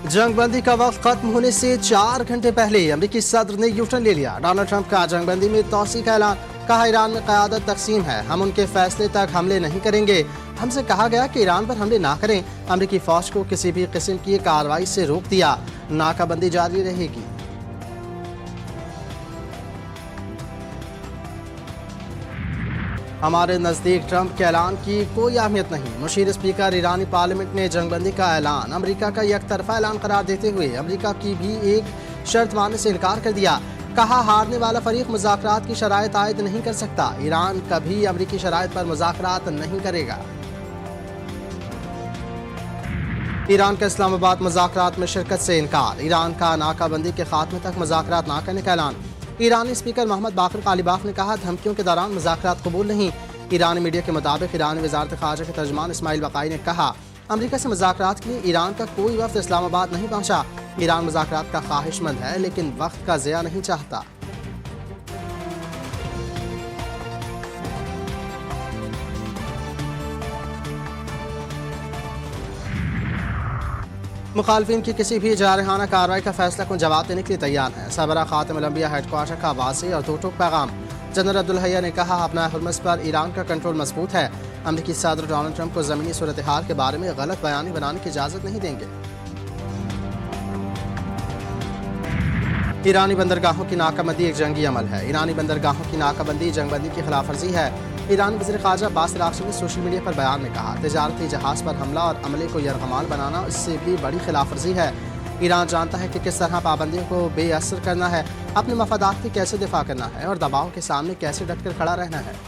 जंग बंदी का वक्त खत्म होने से 4 घंटे पहले अमेरिकी सदर ने यू टर्न ले लिया। डोनाल्ड ट्रंप का जंग बंदी में तोसी का ऐलान। कहा ईरान में क़यादत तकसीम है, हम उनके फैसले तक हमले नहीं करेंगे। हमसे कहा गया कि ईरान पर हमले ना करें। अमेरिकी फौज को किसी भी किस्म की कार्रवाई से रोक दिया। नाकाबंदी जारी रहेगी। हमारे नज़दीक ट्रंप के ऐलान की कोई अहमियत नहीं। मुशीर स्पीकर ईरानी पार्लियामेंट ने जंगबंदी का ऐलान अमेरिका का एक तरफा ऐलान करार देते हुए अमेरिका की भी एक शर्त मानने से इनकार कर दिया। कहा हारने वाला फरीक मुज़ाकरात की शराइत आयद नहीं कर सकता। ईरान कभी अमेरिकी शराइत पर मुज़ाकरात नहीं करेगा। ईरान का इस्लामाबाद मुज़ाकरात में शिरकत से इनकार। ईरान का नाकाबंदी के खात्मे तक मुज़ाकरात ना करने का ऐलान। ईरानी स्पीकर मोहम्मद बाकर कालिबाफ ने कहा धमकियों के दौरान मुज़ाकरात कबूल नहीं। ईरानी मीडिया के मुताबिक ईरानी वज़ारत ख़ारजा के तर्जुमान इस्माइल बक़ाई ने कहा अमेरिका से मुज़ाकरात के लिए ईरान का कोई वफ़द इस्लामाबाद नहीं पहुंचा। ईरान मुज़ाकरात का ख्वाहिशमंद है लेकिन वक्त का ज़िया नहीं चाहता। मुखालफिन की किसी भी जारहाना कार्रवाई का फैसला को जवाब देने के लिए तैयार है। सरबराह खातिमुल अंबिया हेडक्वार्टर का वाज़ेह और दो टूक पैगाम। जनरल अब्दुल हैया ने कहा अपना हुर्मस पर ईरान का कंट्रोल मजबूत है। अमेरिकी सदर डोनाल्ड ट्रंप को ज़मीनी सूरत हाल के बारे में गलत बयानी बनाने की इजाज़त नहीं देंगे। ईरानी बंदरगाहों की नाकाबंदी एक जंगी अमल है। ईरानी बंदरगाहों की नाकाबंदी जंगबंदी की खिलाफ वर्जी है। ईरानी वज़ीर ख़ारजा अब्बास अराग़ची ने सोशल मीडिया पर बयान में कहा तिजारती जहाज़ पर हमला और अमले को यरगमाल बनाना इससे भी बड़ी खिलाफ वर्जी है। ईरान जानता है कि किस तरह पाबंदियों को बेअसर करना है, अपने मफादात की कैसे दिफा करना है और दबाव के सामने कैसे डट कर खड़ा रहना है।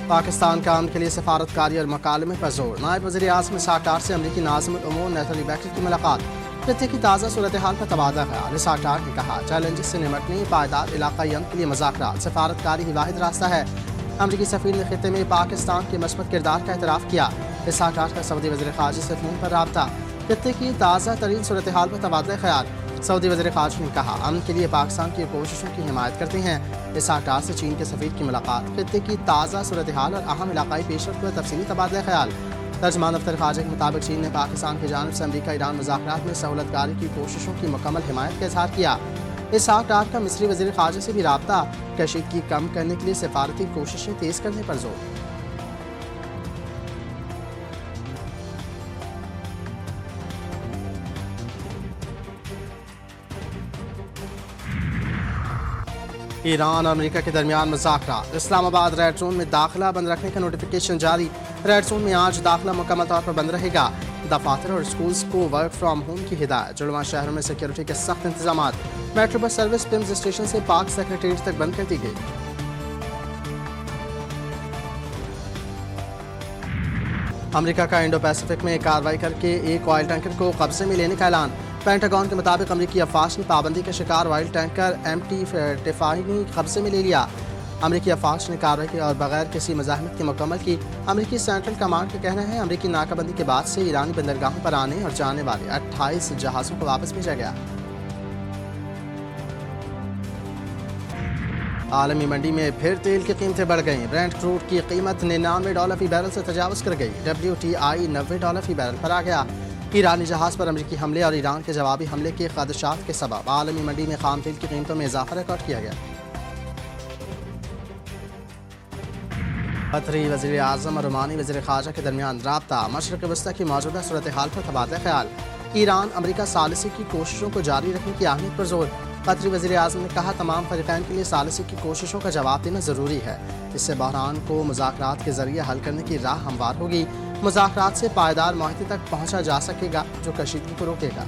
पाकिस्तान का अमन के लिए सफारतकारी और मकालमे पर जोर। नायब वज़ीर आज़म इस्हाक़ डार से अमरीकी नाज़िमुल उमूर नैथन बैकरी की मुलाकात। खत्ते की ताज़ा सूरत हाल पर तबादला ख्याल। इस्हाक़ डार ने कहा चैलेंजेस से निमटने पायदार इलाक़ाई अमन के लिए मुज़ाकरात सफारतकारी ही वाहिद रास्ता है। अमरीकी सफ़ीर ने खत्ते में पाकिस्तान के मस्बत किरदार का एतराफ़ किया। इस्हाक़ डार का सऊदी वज़ीर ख़ारजा से फ़ोन पर राब्ता। खत्ते की ताज़ा तरीन सूरत हाल पर तबादला ख्याल। सऊदी वज़ीर ख़ारजा ने कहा अमन के लिए पाकिस्तान की कोशिशों की हिमायत करते हैं। इस्हाक़ डार से चीन के सफ़ीर की मुलाकात। खत्ते की ताज़ा सूरत हाल और अहम इलाक़ाई पेशरफ़्त पर तफसीली तबादला ख्याल। तर्जुमान दफ्तर ख़ारजा के मुताबिक चीन ने पाकिस्तान की जानिब से अमरीका ईरान मुज़ाकरात में सहूलतकारी की कोशिशों की मुकम्मल हिमायत का इज़हार किया। इस्हाक़ डार का मिस्री वज़ीर ख़ारजा से भी राब्ता। कशीदगी कम करने के लिए सफारती कोशिशें तेज़ करने पर जोर। ईरान और अमेरिका के दरमियान मुज़ाकरात। इस्लामाबाद रेड जोन में दाखिला बंद रखने का नोटिफिकेशन जारी। रेड जोन में आज दाखिला मुकम्मल तौर पर बंद रहेगा। दफातर और स्कूल्स को वर्क फ्राम होम की हिदायत। जुड़वा शहरों में सिक्योरिटी के सख्त इंतजाम। Metro bus service PIMS station से पाक सेक्रेटेरिएट तक बंद कर दी गई। अमेरिका का इंडो पैसिफिक में कार्रवाई करके एक ऑयल टैंकर को कब्जे में लेने का ऐलान। पेंटागन के मुताबिक अमरीकी अफवाज ने पाबंदी का शिकार ऑयल टैंकर MT टिफानी कब्जे में ले लिया। अमरीकी अफवाज ने कार्रवाई की और बगैर किसी मज़ाहमत की मुकम्मल की। अमरीकी सेंट्रल कमांड का कहना है अमरीकी नाकाबंदी के बाद से ईरानी बंदरगाहों पर आने और जाने वाले 28 जहाज़ों को वापस भेजा गया। आलमी मंडी में फिर तेल की कीमतें बढ़ गईं। ब्रेंट क्रूड की कीमत $99 फी बैरल से तजावज़ कर गई। WTI $90 फी बैरल पर आ गया। ईरानी जहाज़ पर अमरीकी हमले और ईरान के जवाबी हमले के खदशात के सबब आलमी मंडी में खाम तेल की कीमतों में इजाफा रिकॉर्ड किया गया। कतरी वज़ीर आज़म और ओमानी वज़ीर ख़ारजा के दरमियान राब्ता। मशरिक़ वस्ता की मौजूदा सूरत हाल पर तबादला ख्याल। ईरान अमरीका सालिसी की कोशिशों को जारी रखने की अहमियत पर जोर। कतरी वज़ीर आज़म ने कहा तमाम फ़रीक़ैन के लिए सालिसी की कोशिशों का जवाब देना ज़रूरी है। इससे बहरान को मुज़ाकरात के ज़रिए हल करने की राह हमवार होगी। मुज़ाकरात से पायदार माहिते तक पहुँचा जा सकेगा जो कशीदगी को रोकेगा।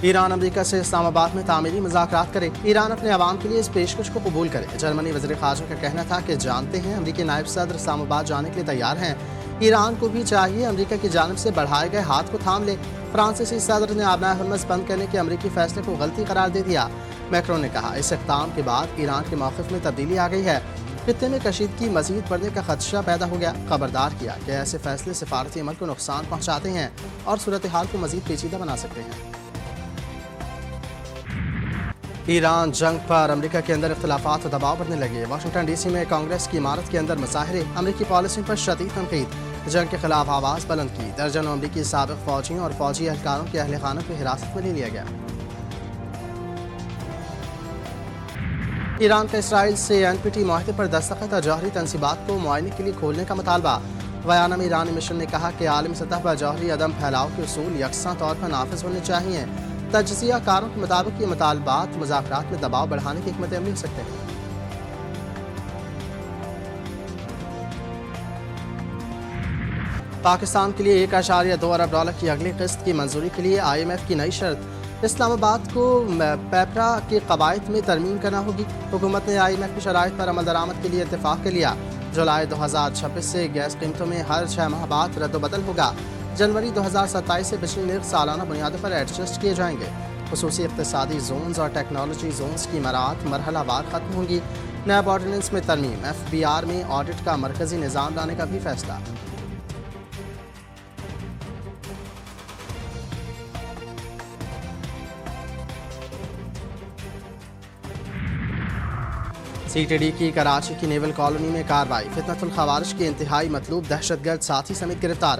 ईरान अमेरिका से इस्लामाबाद में तामीरी मुज़ाकरात करे। ईरान अपने अवाम के लिए इस पेशकश को कबूल करे। जर्मनी वज़ीर ख़ारजा का कहना था कि जानते हैं अमरीकी नायब सदर इस्लामाबाद जाने के लिए तैयार हैं। ईरान को भी चाहिए अमरीका की जानिब से बढ़ाए गए हाथ को थाम ले। फ्रांसीसी सदर ने अपना हुर्मस बंद करने के अमरीकी फैसले को गलती करार दे दिया। मैक्रोन ने कहा इस इक़दाम के बाद ईरान के मौक़िफ़ में तब्दीली आ गई है। खित्ते में कशीदगी मज़ीद बढ़ने का खदशा पैदा हो गया। खबरदार किया कि ऐसे फैसले सफारती अमल को नुकसान पहुँचाते हैं और सूरत हाल को मज़ीद पेचीदा बना सकते हैं। ایران جنگ پر امریکہ کے اندر اختلافات و دباؤ بڑھنے لگے۔ واشنگٹن ڈی سی میں کانگریس کی عمارت کے اندر مظاہرے، امریکی پالیسی پر شدید تنقید، جنگ کے خلاف آواز بلند کی۔ درجنوں امریکی سابق فوجیوں اور فوجی اہلکاروں کے اہل خانہ کو حراست میں لے لیا گیا۔ ایران کا اسرائیل سے NPT معاہدے پر دستخط اور جوہری تنصیبات کو معائنے کے لیے کھولنے کا مطالبہ۔ بیانہ میں ایرانی مشن نے کہا کہ عالمی سطح پر جوہری عدم پھیلاؤ کے اصول یکساں طور پر نافذ ہونے چاہئیں۔ تجزیہ کاروں کے مطابق یہ مطالبات مذاکرات میں دباؤ بڑھانے کی حکمت عملی ہو سکتے ہیں۔ پاکستان کے لیے $1.2 ارب کی اگلی قسط کی منظوری کے لیے IMF کی نئی شرط۔ اسلام آباد کو پیپرا کے قواعد میں ترمیم کرنا ہوگی۔ حکومت نے IMF کی شرائط پر عمل درآمد کے لیے اتفاق کر لیا۔ جولائی 2026 سے گیس قیمتوں میں ہر 6 ماہ بعد رد و بدل ہوگا۔ جنوری 2027 سے بجلی نرخ سالانہ بنیادوں پر ایڈجسٹ کیے جائیں گے۔ خصوصی اقتصادی زونز اور ٹیکنالوجی زونز کی مراعات مرحلہ وار ختم ہوں گی۔ نیب آرڈیننس میں ترمیم، FBR میں آڈٹ کا مرکزی نظام لانے کا بھی فیصلہ۔ CTD کی کراچی کی نیول کالونی میں کارروائی، فتنۃ الخوارج کے انتہائی مطلوب دہشت گرد ساتھی سمیت گرفتار۔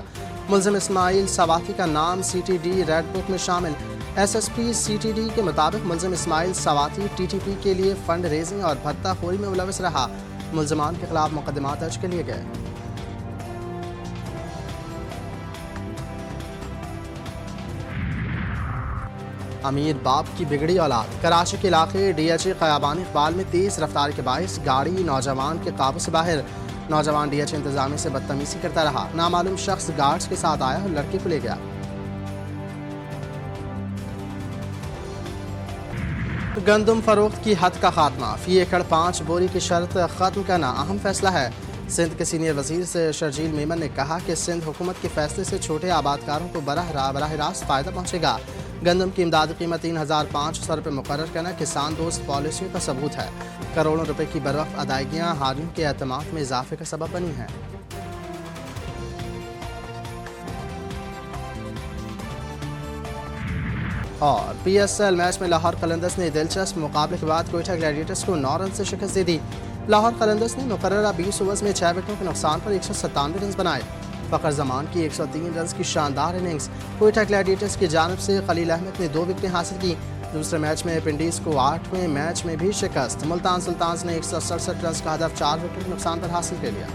ملزم اسماعیل سواتی کا نام CTD ریڈ بک میں شامل۔ SSP CTD کے مطابق ملزم اسماعیل سواتی TTP کے لیے فنڈ ریزنگ اور بھتہ خوری میں ملوث رہا۔ ملزمان کے خلاف مقدمات درج کر لیے گئے۔ امیر باپ کی بگڑی اولاد، کراچی کے علاقے DHA خیابان اقبال میں تیز رفتار کے باعث گاڑی نوجوان کے قابو سے باہر۔ نوجوان DHA انتظامیہ سے بدتمیزی کرتا رہا۔ نامعلوم شخص گارڈز کے ساتھ آیا اور لڑکے کو لے گیا۔ گندم فروخت کی حد کا خاتمہ، فی ایکڑ 5 بوری کی شرط ختم کرنا اہم فیصلہ ہے۔ سندھ کے سینئر وزیر سے شرجیل میمن نے کہا کہ سندھ حکومت کے فیصلے سے چھوٹے آبادکاروں کو براہ راست فائدہ پہنچے گا۔ گندم کی امدادی قیمت 3500 روپے مقرر کرنا کسان دوست پالیسیوں کا ثبوت ہے۔ کروڑوں روپے کی بروقت ادائیگیاں حامیوں کے اعتماد میں اضافے کا سبب بنی ہیں۔ اور PSL میچ میں لاہور قلندرز نے دلچسپ مقابلے کے بعد کوئٹہ گلیڈیٹرز کو 9 رن سے شکست دے دی۔ لاہور قلندرز نے مقررہ 20 اوورز میں 6 وکٹوں کے نقصان پر 197 رنز بنائے۔ فخر زمان کی 103 رنز کی شاندار اننگز۔ کوئٹہ گلیڈیٹرز کی جانب سے خلیل احمد نے 2 وکٹیں حاصل کی۔ دوسرے میچ میں پنڈیز کو 8ویں میچ میں بھی شکست۔ ملتان سلطانز نے 167 رنز کا ہدف 4 وکٹوں کے نقصان پر حاصل کر لیا۔